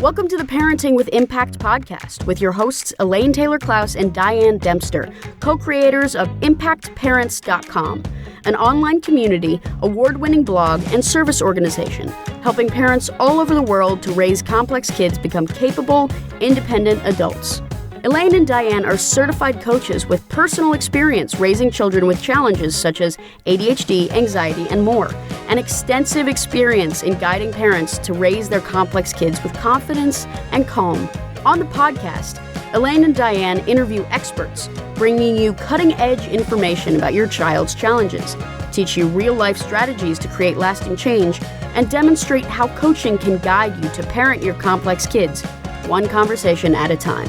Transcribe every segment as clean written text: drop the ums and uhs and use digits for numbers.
Welcome to the Parenting with Impact podcast with your hosts Elaine Taylor-Klaus and Diane Dempster, co-creators of ImpactParents.com, an online community, award-winning blog, and service organization helping parents all over the world to raise complex kids become capable, independent adults. Elaine and Diane are certified coaches with personal experience raising children with challenges such as ADHD, anxiety, and more, and extensive experience in guiding parents to raise their complex kids with confidence and calm. On the podcast, Elaine and Diane interview experts, bringing you cutting-edge information about your child's challenges, teach you real-life strategies to create lasting change, and demonstrate how coaching can guide you to parent your complex kids, one conversation at a time.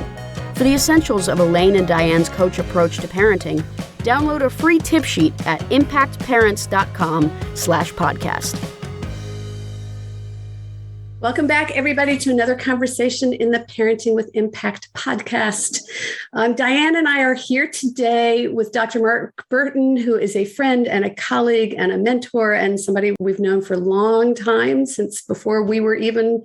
For the essentials of Elaine and Diane's coach approach to parenting, download a free tip sheet at impactparents.com/podcast. Welcome back, everybody, to another conversation in the Parenting with Impact podcast. Diane and I are here today with Dr. Mark Burton, who is a friend and a colleague and a mentor and somebody we've known for a long time, since before we were even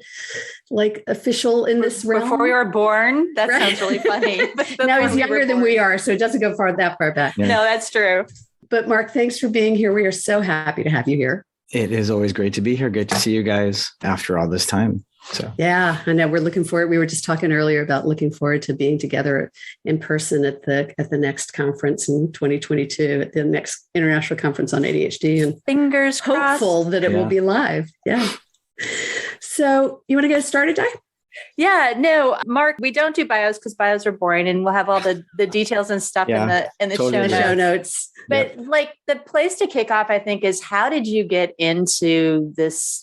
official in this realm. Before we were born. That right. Sounds really funny. Now he's younger than we are, so it doesn't go that far back. Yeah. No, that's true. But Mark, thanks for being here. We are so happy to have you here. It is always great to be here. Great to see you guys after all this time. So yeah, I know we're looking forward. We were just talking earlier about looking forward to being together in person at the next conference in 2022, at the next international conference on ADHD, and fingers crossed. Hopeful that it will be live. Yeah. So you want to get started, Di? Yeah, no, Mark, we don't do bios because bios are boring, and we'll have all the details and stuff in the totally show notes. But the place to kick off, I think, is how did you get into this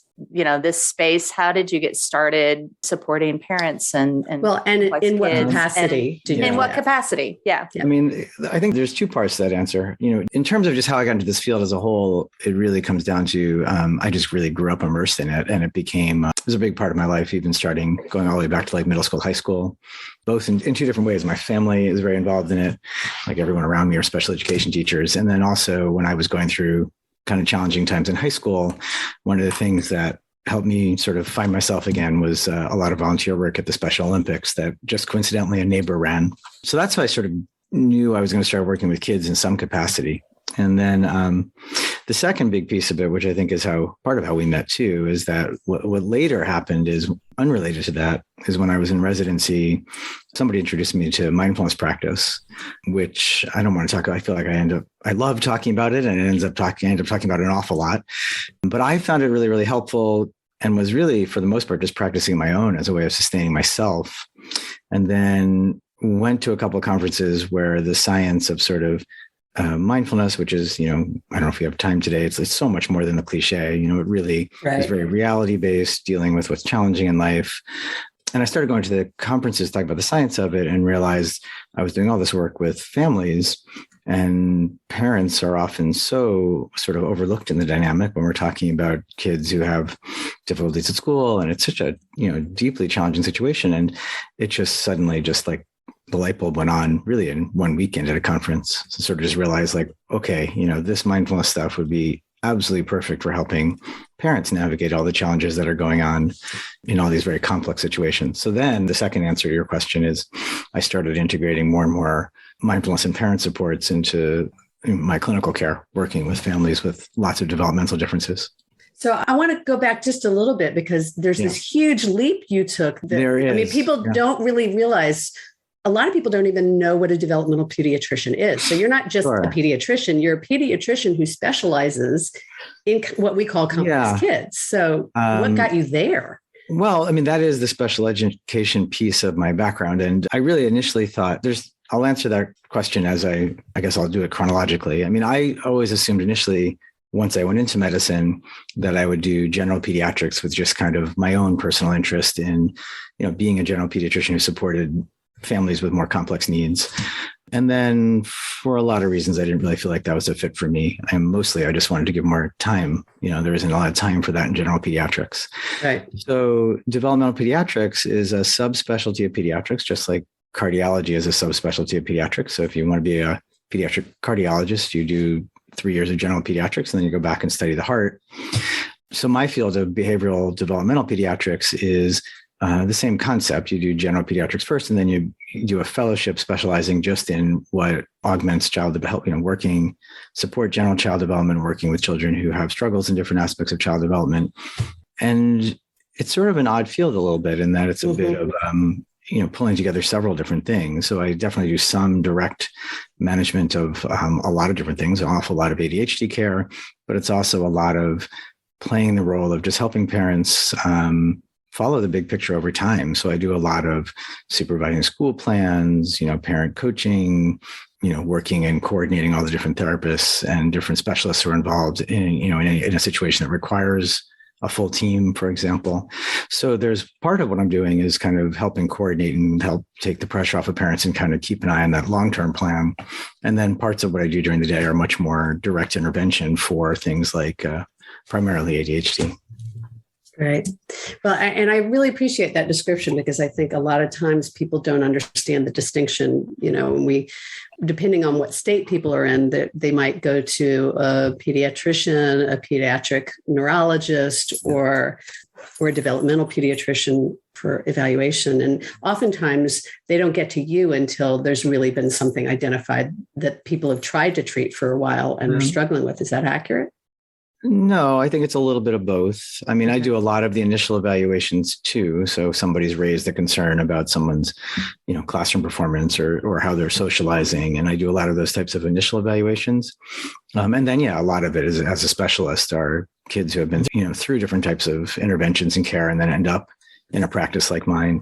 space? How did you get started supporting parents and in what capacity? In what capacity? Yeah. I mean, I think there's two parts to that answer. In terms of just how I got into this field as a whole, it really comes down to I just really grew up immersed in it, and it became it was a big part of my life, even going all the way back to middle school, high school, both in two different ways. My family is very involved in it, like everyone around me are special education teachers, and then also when I was going through kind of challenging times in high school, one of the things that helped me sort of find myself again was a lot of volunteer work at the Special Olympics that just coincidentally a neighbor ran. So that's how I sort of knew I was going to start working with kids in some capacity. And then the second big piece of it, which I think is part of how we met too, is that what later happened is unrelated to that, is when I was in residency, somebody introduced me to mindfulness practice, which I don't want to talk about. I feel like I love talking about it, and I end up talking about it an awful lot. But I found it really, really helpful, and was really, for the most part, just practicing my own as a way of sustaining myself. And then went to a couple of conferences where the science of sort of mindfulness, which is, I don't know if we have time today, it's so much more than the cliche, it really is very reality based, dealing with what's challenging in life. And I started going to the conferences, talking about the science of it, and realized I was doing all this work with families, and parents are often so sort of overlooked in the dynamic when we're talking about kids who have difficulties at school. And it's such a, deeply challenging situation. And it just suddenly the light bulb went on really in one weekend at a conference. So sort of just realized okay, this mindfulness stuff would be absolutely perfect for helping parents navigate all the challenges that are going on in all these very complex situations. So then the second answer to your question is I started integrating more and more mindfulness and parent supports into my clinical care, working with families with lots of developmental differences. So I want to go back just a little bit, because there's this huge leap you took. There is. I mean, people don't really realize. A lot of people don't even know what a developmental pediatrician is. So you're not just a pediatrician, you're a pediatrician who specializes in what we call complex kids. So what got you there? Well, I mean, that is the special education piece of my background. And I really initially thought I'll answer that question as I guess I'll do it chronologically. I mean, I always assumed initially, once I went into medicine, that I would do general pediatrics with just kind of my own personal interest in, being a general pediatrician who supported families with more complex needs. And then for a lot of reasons, I didn't really feel like that was a fit for me. And mostly I just wanted to give more time. There isn't a lot of time for that in general pediatrics. Right. So developmental pediatrics is a subspecialty of pediatrics, just like cardiology is a subspecialty of pediatrics. So if you want to be a pediatric cardiologist, you do 3 years of general pediatrics, and then you go back and study the heart. So my field of behavioral developmental pediatrics is the same concept. You do general pediatrics first, and then you do a fellowship specializing just in what augments child development, support general child development, working with children who have struggles in different aspects of child development. And it's sort of an odd field a little bit in that it's a bit of, pulling together several different things. So I definitely do some direct management of a lot of different things, an awful lot of ADHD care, but it's also a lot of playing the role of just helping parents follow the big picture over time. So I do a lot of supervising school plans, parent coaching, working and coordinating all the different therapists and different specialists who are involved in a situation that requires a full team, for example. So there's part of what I'm doing is kind of helping coordinate and help take the pressure off of parents and kind of keep an eye on that long-term plan. And then parts of what I do during the day are much more direct intervention for things like primarily ADHD. Right. Well, and I really appreciate that description, because I think a lot of times people don't understand the distinction, depending on what state people are in, that they might go to a pediatrician, a pediatric neurologist, or a developmental pediatrician for evaluation. And oftentimes they don't get to you until there's really been something identified that people have tried to treat for a while and are struggling with. Is that accurate? No, I think it's a little bit of both. I mean, I do a lot of the initial evaluations too. So somebody's raised a concern about someone's, classroom performance or how they're socializing. And I do a lot of those types of initial evaluations. And then, a lot of it is, as a specialist, are kids who have been, through different types of interventions and care and then end up in a practice like mine.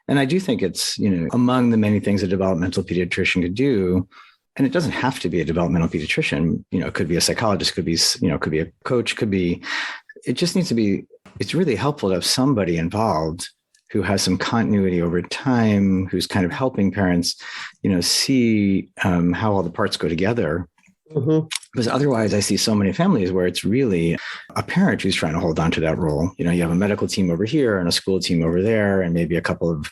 And I do think it's, among the many things a developmental pediatrician could do. And it doesn't have to be a developmental pediatrician. It could be a psychologist, could be a coach, it just needs to be, it's really helpful to have somebody involved who has some continuity over time, who's kind of helping parents, see how all the parts go together. Mm-hmm. Because otherwise I see so many families where it's really a parent who's trying to hold on to that role. You have a medical team over here and a school team over there, and maybe a couple of,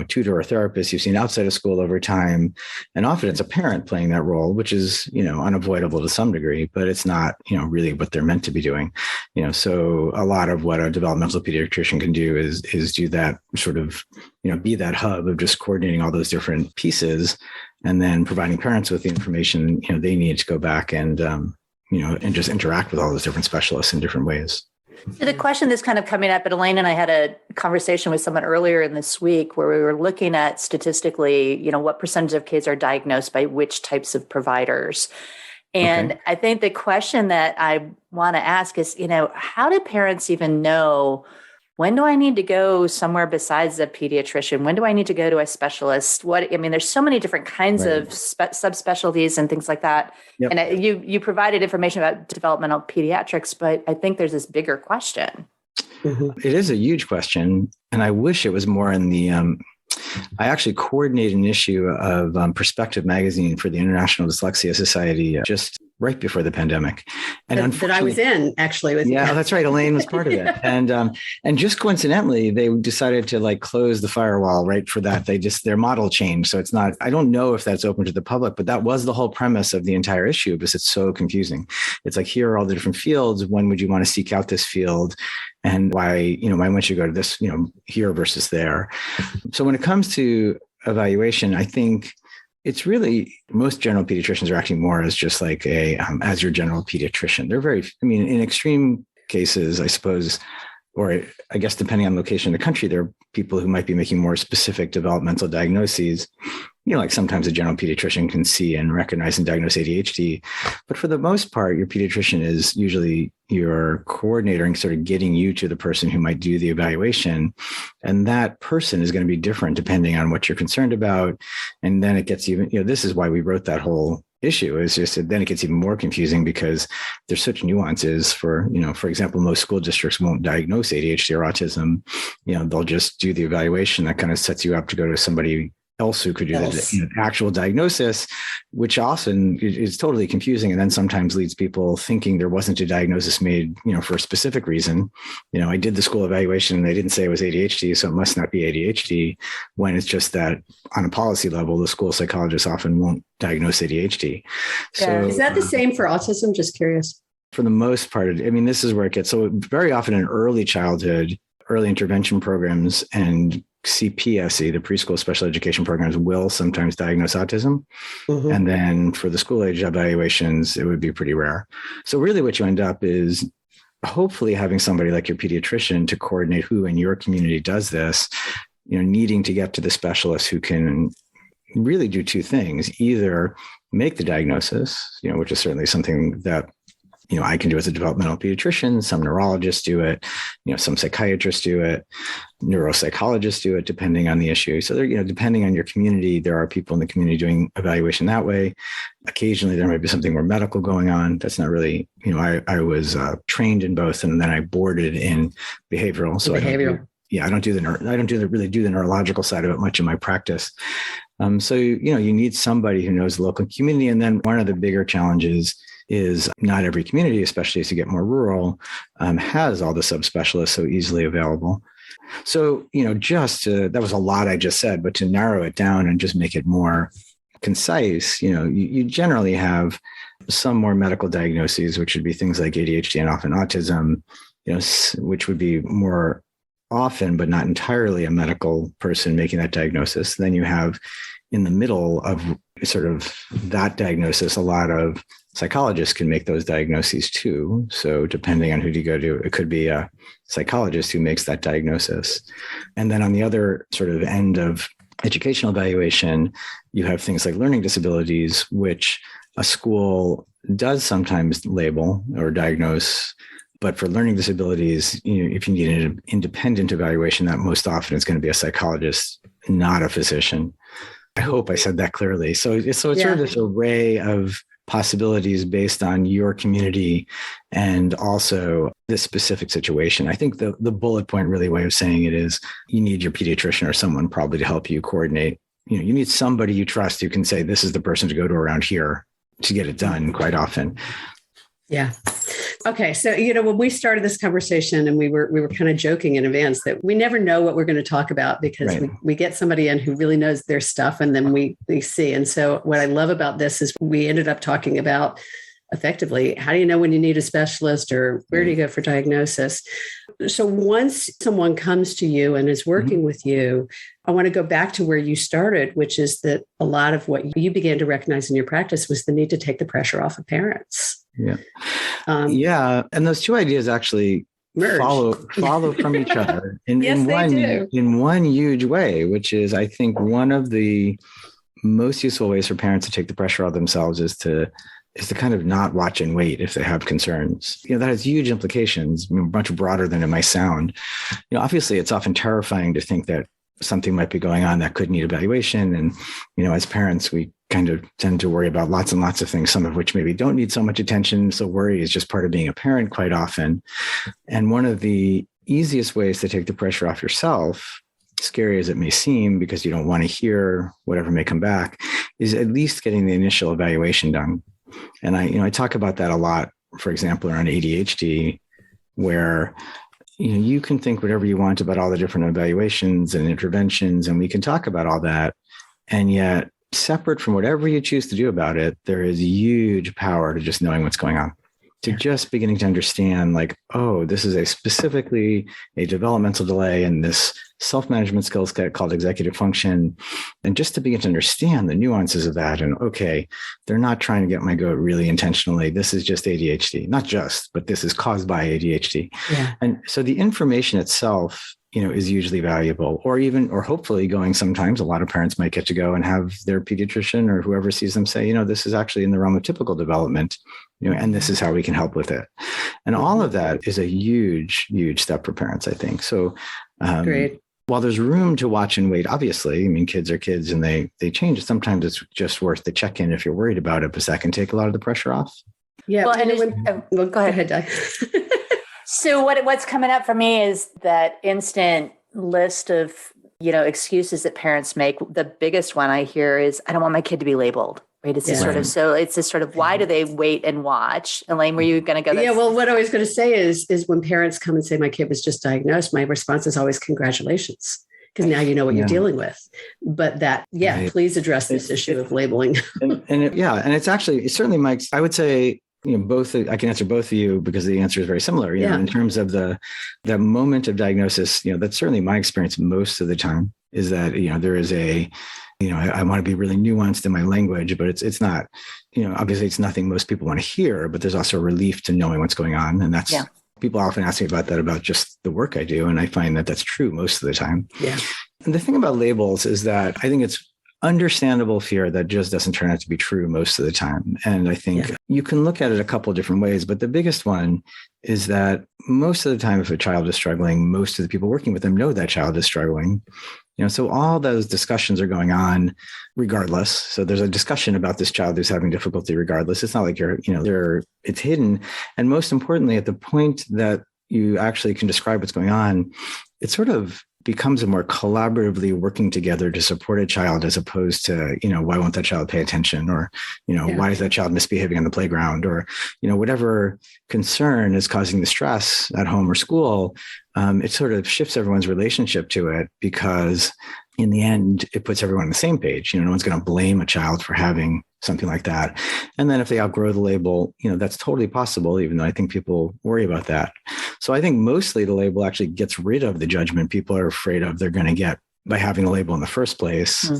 tutor or therapists you've seen outside of school over time. And often it's a parent playing that role, which is, unavoidable to some degree, but it's not, really what they're meant to be doing. So a lot of what a developmental pediatrician can do is do that sort of, be that hub of just coordinating all those different pieces, and then providing parents with the information, they need to go back and just interact with all those different specialists in different ways. So the question that's kind of coming up, and Elaine and I had a conversation with someone earlier in this week where we were looking at statistically, what percentage of kids are diagnosed by which types of providers. And I think the question that I want to ask is, how do parents even know, when do I need to go somewhere besides a pediatrician? When do I need to go to a specialist? There's so many different kinds of subspecialties and things like that. Yep. And you provided information about developmental pediatrics, but I think there's this bigger question. Mm-hmm. It is a huge question. And I wish it was more in the, I actually coordinated an issue of Perspective magazine for the International Dyslexia Society just right before the pandemic. And that I was in actually with that's right. Elaine was part of it. And just coincidentally, they decided to close the firewall right for that. Their model changed. So it's not, I don't know if that's open to the public, but that was the whole premise of the entire issue, because it's so confusing. It's here are all the different fields. When would you want to seek out this field? And why wouldn't you go to this, here versus there? So when it comes to evaluation, I think it's really, most general pediatricians are acting more as just as your general pediatrician. They're very, in extreme cases, I suppose, or I guess depending on location in the country, there are people who might be making more specific developmental diagnoses. Sometimes a general pediatrician can see and recognize and diagnose ADHD. But for the most part, your pediatrician is usually your coordinator and sort of getting you to the person who might do the evaluation. And that person is going to be different depending on what you're concerned about. And then it gets even, this is why we wrote that whole issue, is just then it gets even more confusing because there's such nuances for example, most school districts won't diagnose ADHD or autism. They'll just do the evaluation that kind of sets you up to go to somebody else who could do the actual diagnosis, which often is totally confusing. And then sometimes leads people thinking there wasn't a diagnosis made, for a specific reason. I did the school evaluation and they didn't say it was ADHD, so it must not be ADHD, when it's just that on a policy level, the school psychologist often won't diagnose ADHD. So is that the same for autism? Just curious. For the most part, this is where it gets, so very often in early childhood, early intervention programs and CPSE, the preschool special education programs, will sometimes diagnose autism. Mm-hmm. And then for the school age evaluations, it would be pretty rare. So really what you end up is hopefully having somebody like your pediatrician to coordinate who in your community does this, needing to get to the specialist who can really do two things: either make the diagnosis, which is certainly something that I can do as a developmental pediatrician. Some neurologists do it, some psychiatrists do it, neuropsychologists do it, depending on the issue. So there, depending on your community, there are people in the community doing evaluation that way. Occasionally there might be something more medical going on. That's not really, I was trained in both, and then I boarded in behavioral. So I don't do the neurological side of it much in my practice. So, you need somebody who knows the local community. And then one of the bigger challenges is not every community, especially as you get more rural, has all the subspecialists so easily available. So, that was a lot I just said, but to narrow it down and just make it more concise, you generally have some more medical diagnoses, which would be things like ADHD and often autism, which would be more often, but not entirely, a medical person making that diagnosis. Then you have in the middle of sort of that diagnosis, a lot of psychologists can make those diagnoses too. So depending on who you go to, it could be a psychologist who makes that diagnosis. And then on the other sort of end of educational evaluation, you have things like learning disabilities, which a school does sometimes label or diagnose. But for learning disabilities, if you need an independent evaluation, that most often is going to be a psychologist, not a physician. I hope I said that clearly. So it's sort of this array of possibilities based on your community and also this specific situation. I think the bullet point really way of saying it is you need your pediatrician or someone probably to help you coordinate. You need somebody you trust who can say, this is the person to go to around here to get it done quite often. Yeah. Okay. So, when we started this conversation and we were kind of joking in advance that we never know what we're going to talk about because we get somebody in who really knows their stuff and then we see. And so what I love about this is we ended up talking about effectively, how do you know when you need a specialist or where do you go for diagnosis? So once someone comes to you and is working with you, I want to go back to where you started, which is that a lot of what you began to recognize in your practice was the need to take the pressure off of parents. Yeah. And those two ideas actually follow from each other in one huge way, which is, I think, one of the most useful ways for parents to take the pressure off themselves is to kind of not watch and wait if they have concerns. That has huge implications, much broader than it might sound. Obviously, it's often terrifying to think that something might be going on that could need evaluation. And, as parents, we kind of tend to worry about lots and lots of things, some of which maybe don't need so much attention. So worry is just part of being a parent quite often. And one of the easiest ways to take the pressure off yourself, scary as it may seem, because you don't want to hear whatever may come back, is at least getting the initial evaluation done. And I talk about that a lot, for example, around ADHD, where you can think whatever you want about all the different evaluations and interventions, and we can talk about all that. And yet, separate from whatever you choose to do about it, there is huge power to just knowing what's going on, to just beginning to understand, like, oh, this is specifically a developmental delay in this self-management skills called executive function. And just to begin to understand the nuances of that. And okay, they're not trying to get my goat really intentionally. This is just ADHD, not just, but this is caused by ADHD. Yeah. And so the information itself, is usually valuable, or hopefully going, sometimes a lot of parents might get to go and have their pediatrician or whoever sees them say, this is actually in the realm of typical development, and this is how we can help with it. And all of that is a huge, huge step for parents, I think. So, great. While there's room to watch and wait, obviously, kids are kids and they change. Sometimes it's just worth the check-in if you're worried about it, because that can take a lot of the pressure off. Yeah. Well, go ahead, Di. So what's coming up for me is that instant list of, excuses that parents make. The biggest one I hear is, I don't want my kid to be labeled. Right. It's this sort of, why do they wait and watch? Elaine, were you going to go? Yeah. Well, what I was going to say is when parents come and say, my kid was just diagnosed, my response is always congratulations, because now you know what you're dealing with. But please address this issue of labeling. And it's actually, certainly, Mike, I would say both, I can answer both of you because the answer is very similar, you know, in terms of the moment of diagnosis, that's certainly my experience most of the time is that, there is I want to be really nuanced in my language, but it's not, obviously it's nothing most people want to hear, but there's also a relief to knowing what's going on. And that's, people often ask me about that, about just the work I do. And I find that that's true most of the time. Yeah. And the thing about labels is that I think it's understandable fear that just doesn't turn out to be true most of the time. And I think you can look at it a couple of different ways, but the biggest one is that most of the time, if a child is struggling, most of the people working with them know that child is struggling. So all those discussions are going on regardless. So there's a discussion about this child who's having difficulty regardless. It's not like it's hidden. And most importantly, at the point that you actually can describe what's going on, it sort of becomes a more collaboratively working together to support a child as opposed to, why won't that child pay attention? Or, why is that child misbehaving on the playground? Or, whatever concern is causing the stress at home or school, it sort of shifts everyone's relationship to it because in the end, it puts everyone on the same page. No one's going to blame a child for having something like that. And then if they outgrow the label, that's totally possible, even though I think people worry about that. So I think mostly the label actually gets rid of the judgment people are afraid of they're going to get by having the label in the first place.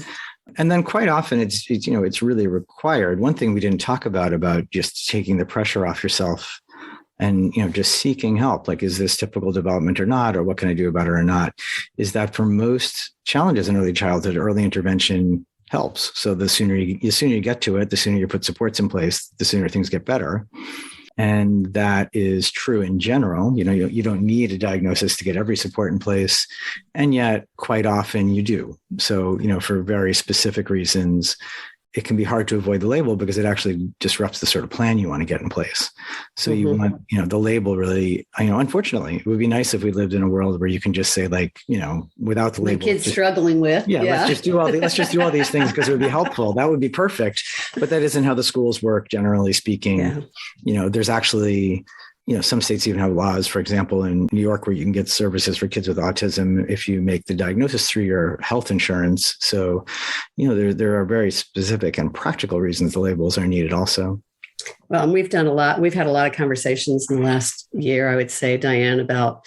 And then quite often it's really required. One thing we didn't talk about just taking the pressure off yourself and, just seeking help, like, is this typical development or not, or what can I do about it or not, is that for most challenges in early childhood, early intervention helps. So the sooner you get to it, the sooner you put supports in place, the sooner things get better. And that is true in general. You don't need a diagnosis to get every support in place. And yet quite often you do. So, for very specific reasons, it can be hard to avoid the label because it actually disrupts the sort of plan you want to get in place. So you want, the label really, unfortunately, it would be nice if we lived in a world where you can just say without the label. The kid's struggling with. Let's just do all these things because it would be helpful. That would be perfect. But that isn't how the schools work, generally speaking. There's actually, some states even have laws, for example, in New York, where you can get services for kids with autism if you make the diagnosis through your health insurance. So, there are very specific and practical reasons the labels are needed also. Well, and we've had a lot of conversations in the last year, I would say, Diane, about,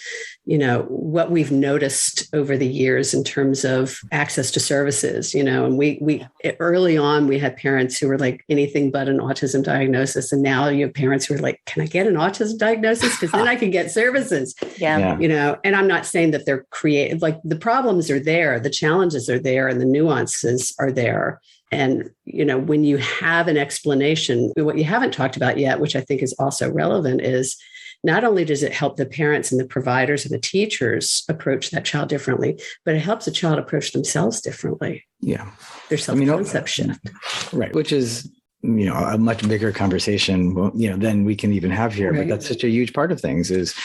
what we've noticed over the years in terms of access to services, and we early on, we had parents who were like anything but an autism diagnosis. And now you have parents who are like, can I get an autism diagnosis? Because then I can get services, and I'm not saying that they're creative, like the problems are there, the challenges are there, and the nuances are there. And, when you have an explanation, what you haven't talked about yet, which I think is also relevant, is not only does it help the parents and the providers and the teachers approach that child differently, but it helps the child approach themselves differently. Yeah. Their self-concept shift. Right. Which is, a much bigger conversation, than we can even have here. Right. But that's such a huge part of things is,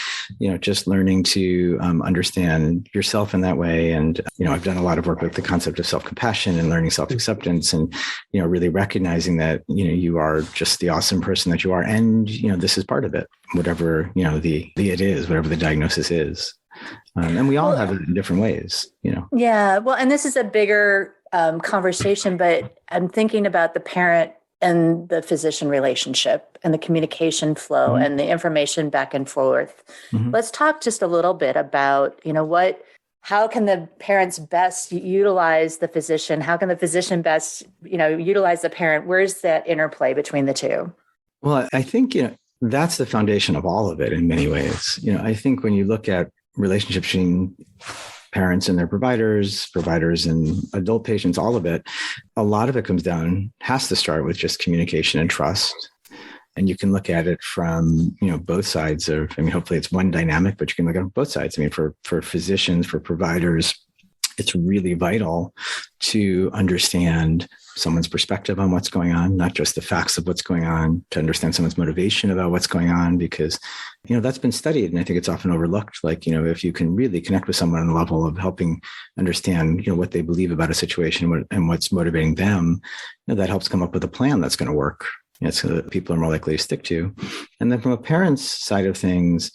just learning to understand yourself in that way. And, I've done a lot of work with the concept of self-compassion and learning self-acceptance and, really recognizing that, you are just the awesome person that you are. And, this is part of it, whatever, the it is, whatever the diagnosis is. And we all have it in different ways, Yeah. Well, and this is a bigger conversation, but I'm thinking about the parent and the physician relationship and the communication flow and the information back and forth. Let's talk just a little bit about, how can the parents best utilize the physician? How can the physician best, utilize the parent? Where's that interplay between the two? Well, I think, that's the foundation of all of it in many ways. I think when you look at relationships between parents and their providers and adult patients, all of it, a lot of it has to start with just communication and trust. And you can look at it from, both sides of, hopefully it's one dynamic, but you can look at both sides. For physicians, for providers, it's really vital to understand someone's perspective on what's going on, not just the facts of what's going on, to understand someone's motivation about what's going on, because, that's been studied. And I think it's often overlooked. Like, if you can really connect with someone on the level of helping understand, what they believe about a situation and what's motivating them, that helps come up with a plan that's going to work. So that people are more likely to stick to. And then from a parent's side of things,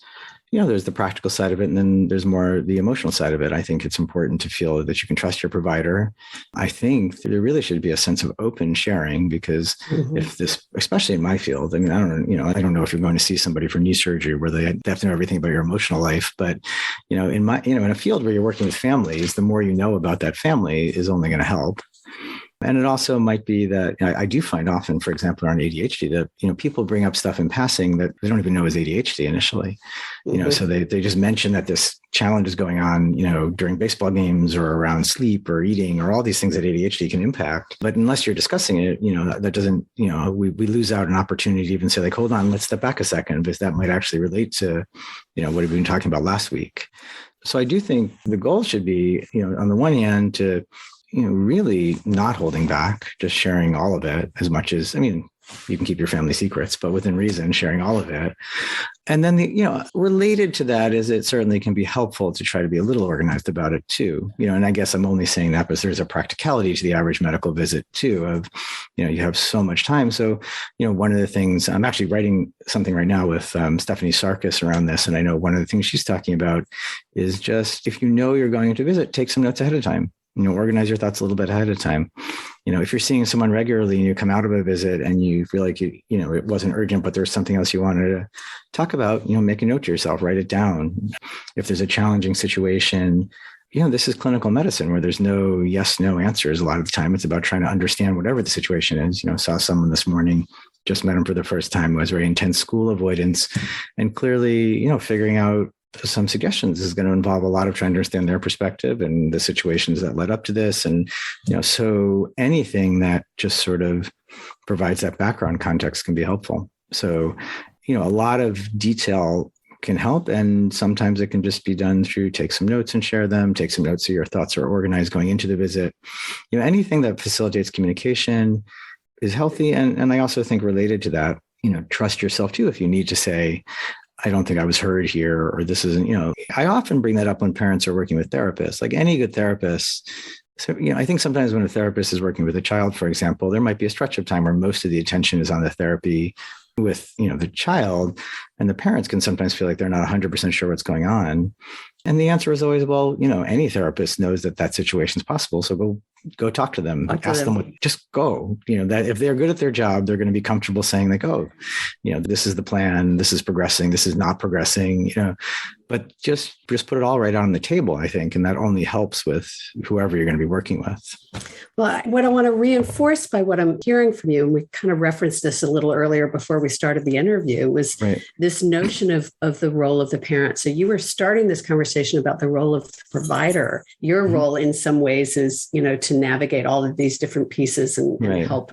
there's the practical side of it, and then there's more the emotional side of it. I think it's important to feel that you can trust your provider. I think there really should be a sense of open sharing, because if this, especially in my field, I mean, I don't know if you're going to see somebody for knee surgery where they have to know everything about your emotional life, but in a field where you're working with families, the more you know about that family is only going to help. And it also might be that I do find often, for example, on ADHD, that, people bring up stuff in passing that they don't even know is ADHD initially, so they just mention that this challenge is going on, during baseball games or around sleep or eating or all these things that ADHD can impact. But unless you're discussing it, that doesn't, we lose out an opportunity to even say, like, hold on, let's step back a second, because that might actually relate to, what we've been talking about last week. So I do think the goal should be, on the one hand, to really not holding back, just sharing all of it as much as, you can keep your family secrets, but within reason, sharing all of it. And then, related to that is it certainly can be helpful to try to be a little organized about it too. And I guess I'm only saying that because there's a practicality to the average medical visit too of, you have so much time. So, one of the things, I'm actually writing something right now with Stephanie Sarkis around this. And I know one of the things she's talking about is just, if you're going to visit, take some notes ahead of time. Organize your thoughts a little bit ahead of time. If you're seeing someone regularly and you come out of a visit and you feel like it wasn't urgent, but there's something else you wanted to talk about, make a note to yourself, write it down. If there's a challenging situation, this is clinical medicine where there's no yes, no answers. A lot of the time it's about trying to understand whatever the situation is. Saw someone this morning, just met him for the first time, was very intense school avoidance, and clearly, figuring out some suggestions is going to involve a lot of trying to understand their perspective and the situations that led up to this. And, so anything that just sort of provides that background context can be helpful. So, a lot of detail can help. And sometimes it can just be done through take some notes and share them, take some notes so your thoughts are organized going into the visit. Anything that facilitates communication is healthy. And I also think related to that, trust yourself too. If you need to say, I don't think I was heard here, or this isn't, I often bring that up when parents are working with therapists, like any good therapist. So, I think sometimes when a therapist is working with a child, for example, there might be a stretch of time where most of the attention is on the therapy with, the child, and the parents can sometimes feel like they're not 100% sure what's going on. And the answer is always, well, any therapist knows that situation is possible. So go talk to them, ask them, just go, that if they're good at their job, they're going to be comfortable saying like, oh, this is the plan, this is progressing, this is not progressing, but just put it all right on the table, I think. And that only helps with whoever you're going to be working with. Well, what I want to reinforce by what I'm hearing from you, and we kind of referenced this a little earlier before we started the interview, was this notion of the role of the parent. So you were starting this conversation about the role of the provider. Your role in some ways is, to navigate all of these different pieces and help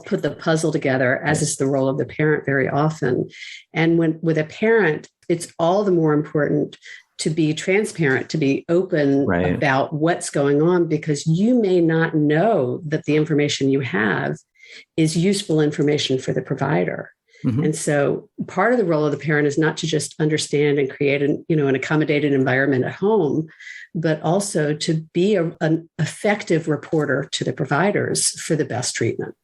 put the puzzle together, as is the role of the parent very often. And with a parent, it's all the more important to be transparent, to be open about what's going on, because you may not know that the information you have is useful information for the provider. And so part of the role of the parent is not to just understand and create an accommodated environment at home, but also to be an effective reporter to the providers for the best treatment.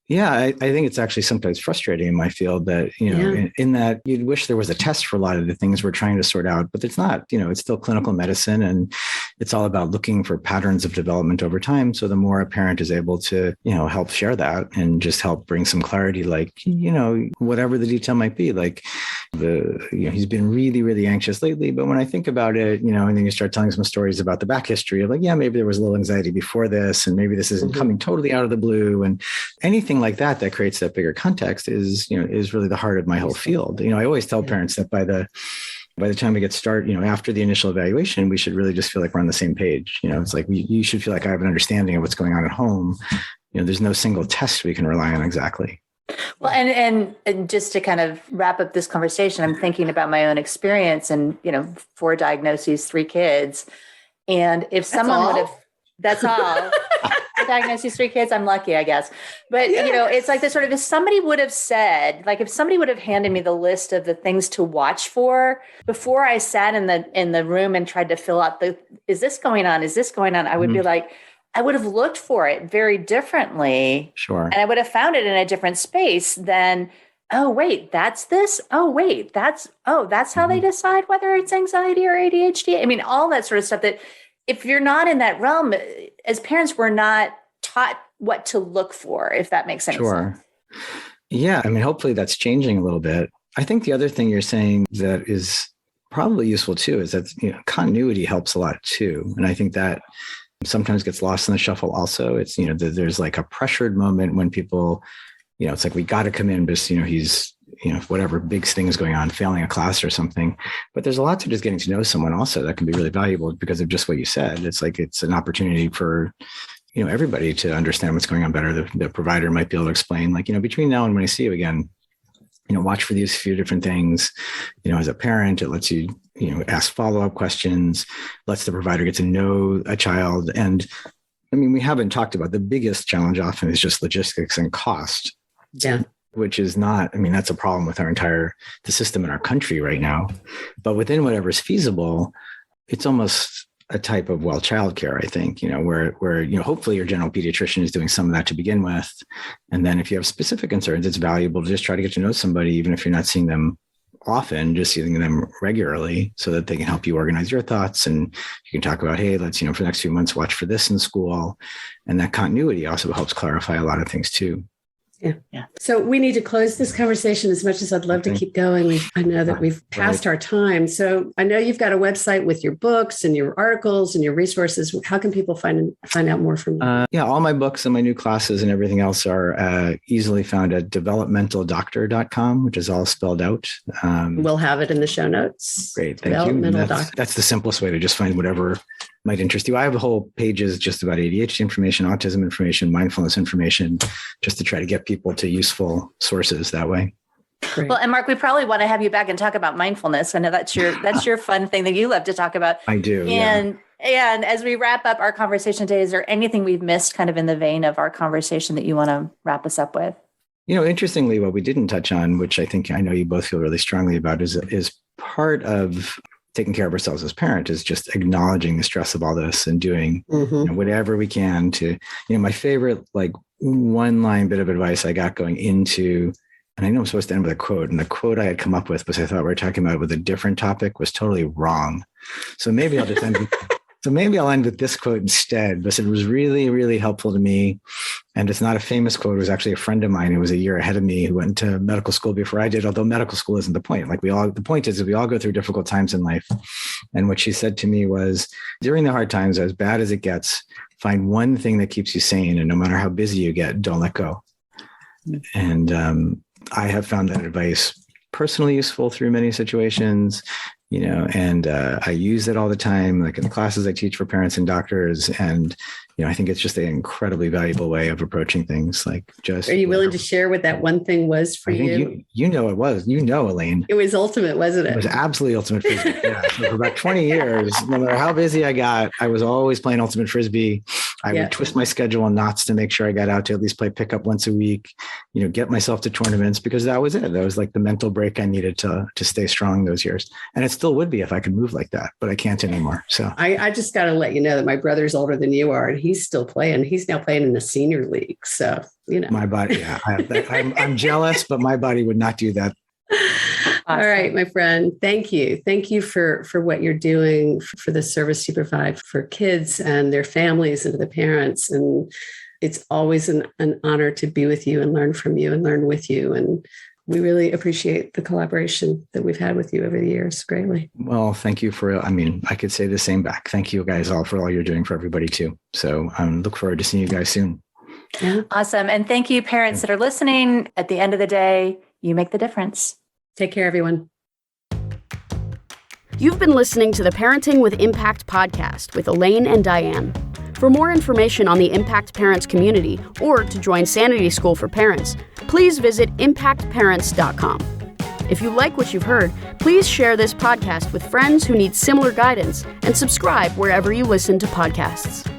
Yeah, I think it's actually sometimes frustrating in my field that, in that you'd wish there was a test for a lot of the things we're trying to sort out, but it's not, it's still clinical medicine, and it's all about looking for patterns of development over time. So the more a parent is able to, help share that and just help bring some clarity, like, whatever the detail might be, like he's been really, really anxious lately. But when I think about it, and then you start telling some stories about the back history of like, maybe there was a little anxiety before this, and maybe this isn't coming totally out of the blue, and anything like that creates that bigger context is really the heart of my whole field. I always tell parents that by the time we get started, after the initial evaluation, we should really just feel like we're on the same page. It's like you should feel like I have an understanding of what's going on at home. There's no single test we can rely on exactly. Well, and just to kind of wrap up this conversation, I'm thinking about my own experience and, 4 diagnoses, 3 kids. And if someone would have, that's all. Diagnoses, 3 kids, I'm lucky, I guess. But, it's like this sort of, if somebody would have said, like if somebody would have handed me the list of the things to watch for before I sat in the room and tried to fill out is this going on? Is this going on? I would be like, I would have looked for it very differently. Sure. And I would have found it in a different space than oh, wait, that's this. Oh, wait, that's how they decide whether it's anxiety or ADHD. I mean, all that sort of stuff that if you're not in that realm, as parents, we're not taught what to look for, if that makes any sense. Yeah. I mean, hopefully that's changing a little bit. I think the other thing you're saying that is probably useful too is that continuity helps a lot too. And I think that sometimes gets lost in the shuffle also. It's, there's like a pressured moment when people, it's like, we got to come in because, he's, whatever big thing is going on, failing a class or something. But there's a lot to just getting to know someone also that can be really valuable because of just what you said. It's like, it's an opportunity for, everybody to understand what's going on better. The provider might be able to explain, like, between now and when I see you again, watch for these few different things. As a parent, it lets you, ask follow-up questions, lets the provider get to know a child. And I mean, we haven't talked about the biggest challenge often is just logistics and cost. Yeah. Which is not, that's a problem with the system in our country right now. But within whatever's feasible, it's almost a type of childcare, I think, where hopefully your general pediatrician is doing some of that to begin with. And then if you have specific concerns, it's valuable to just try to get to know somebody, even if you're not seeing them often, just seeing them regularly so that they can help you organize your thoughts. And you can talk about, hey, let's, for the next few months, watch for this in school. And that continuity also helps clarify a lot of things too. Yeah. So we need to close this conversation. As much as I'd love to keep going, I know that we've passed our time. So I know you've got a website with your books and your articles and your resources. How can people find out more from you? All my books and my new classes and everything else are easily found at developmentaldoctor.com, which is all spelled out. We'll have it in the show notes. Great. Thank you. That's the simplest way to just find whatever might interest you. I have whole pages just about ADHD information, autism information, mindfulness information, just to try to get people to useful sources that way. Great. Well, and Mark, we probably want to have you back and talk about mindfulness. I know that's your fun thing that you love to talk about. I do. And as we wrap up our conversation today, is there anything we've missed kind of in the vein of our conversation that you want to wrap us up with? Interestingly, what we didn't touch on, which I know you both feel really strongly about, is part of taking care of ourselves as parents is just acknowledging the stress of all this and doing whatever we can to, my favorite, one line bit of advice I got going into, and I know I'm supposed to end with a quote, and the quote I had come up with, because I thought we were talking about it with a different topic, was totally wrong. So maybe I'll just end with this quote instead, because it was really, really helpful to me. And it's not a famous quote. It was actually a friend of mine who was a year ahead of me who went to medical school before I did, although medical school isn't the point. The point is that we all go through difficult times in life. And what she said to me was, during the hard times, as bad as it gets, find one thing that keeps you sane. And no matter how busy you get, don't let go. And I have found that advice personally useful through many situations, and I use it all the time, like in the classes I teach for parents and doctors. And, I think it's just an incredibly valuable way of approaching things. Are you willing to share what that one thing was for you? It was, Elaine. It was ultimate, wasn't it? It was absolutely ultimate Frisbee. Yeah. So for about 20 years, no matter how busy I got, I was always playing ultimate Frisbee. I would twist my schedule in knots to make sure I got out to at least play pickup once a week, get myself to tournaments, because that was it. That was like the mental break I needed to stay strong those years. And it still would be if I could move like that, but I can't anymore. So I just got to let you know that my brother's older than you are, and he's still playing. He's now playing in the senior league. So, my body, I'm jealous, but my body would not do that. Awesome. All right, my friend. Thank you. Thank you for what you're doing, for the service you provide for kids and their families and the parents. And it's always an honor to be with you and learn from you and learn with you. And we really appreciate the collaboration that we've had with you over the years greatly. Well, thank you I could say the same back. Thank you guys all for all you're doing for everybody too. So look forward to seeing you guys soon. Yeah. Awesome. And thank you, parents that are listening. At the end of the day, you make the difference. Take care, everyone. You've been listening to the Parenting with Impact podcast with Elaine and Diane. For more information on the Impact Parents community or to join Sanity School for Parents, please visit impactparents.com. If you like what you've heard, please share this podcast with friends who need similar guidance and subscribe wherever you listen to podcasts.